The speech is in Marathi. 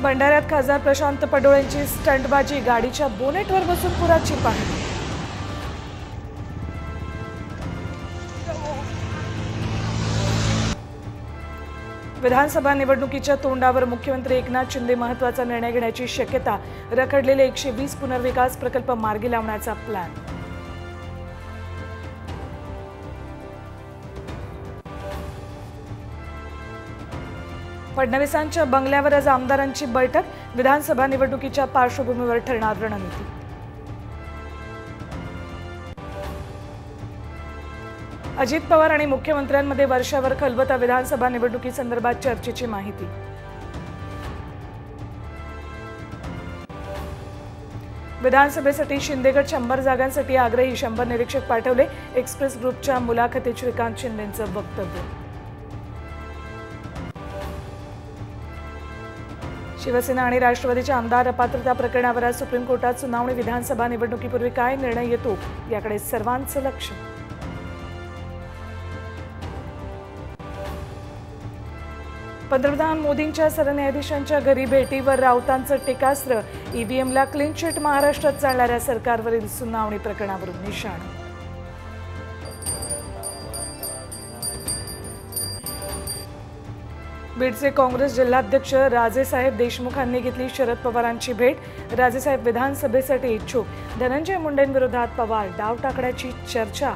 भंडाऱ्यात खासदार प्रशांत पडोळेंची स्टंटबाजी, गाडीच्या बोनेटवर बसून पुराची पाहणी। विधानसभा निवडणुकीच्या तोंडावर मुख्यमंत्री एकनाथ शिंदे महत्त्वाचा निर्णय घेण्याची शक्यता, रखडलेले 120 पुनर्विकास प्रकल्प मार्गी लावण्याचा प्लॅन। फडणवीसांच्या बंगल्यावर आज आमदारांची बैठक, विधानसभा निवडणुकीच्या पार्श्वभूमीवर ठरणार रणनीती। अजित पवार आणि मुख्यमंत्र्यांमध्ये वर्षावर खलबता, विधानसभा निवडणुकीसंदर्भात चर्चेची माहिती। विधानसभेसाठी शिंदेगड 100 जागांसाठी आग्रही, 100 निरीक्षक पाठवले, एक्सप्रेस ग्रुपच्या मुलाखतीत श्रीकांत शिंदेंचं वक्तव्य। शिवसेना आणि राष्ट्रवादीच्या आमदार अपात्रता प्रकरणावर आज सुप्रीम कोर्टात सुनावणी, विधानसभा निवडणुकीपूर्वी काय निर्णय येतो याकडे सर्वांचं लक्ष। पंतप्रधान मोदींच्या सरन्यायाधीशांच्या घरी भेटीवर राऊतांचं टीकास्त्र, ईव्हीएमला क्लीन चिट, महाराष्ट्रात चालणाऱ्या सरकारवरील सुनावणी प्रकरणावरून निशाण। बीडचे काँग्रेस जिल्हाध्यक्ष राजेसाहेब देशमुखांनी घेतली शरद पवारांची भेट, राजेसाहेब विधानसभेसाठी इच्छुक, धनंजय मुंडेंविरोधात पवार डाव टाकण्याची चर्चा।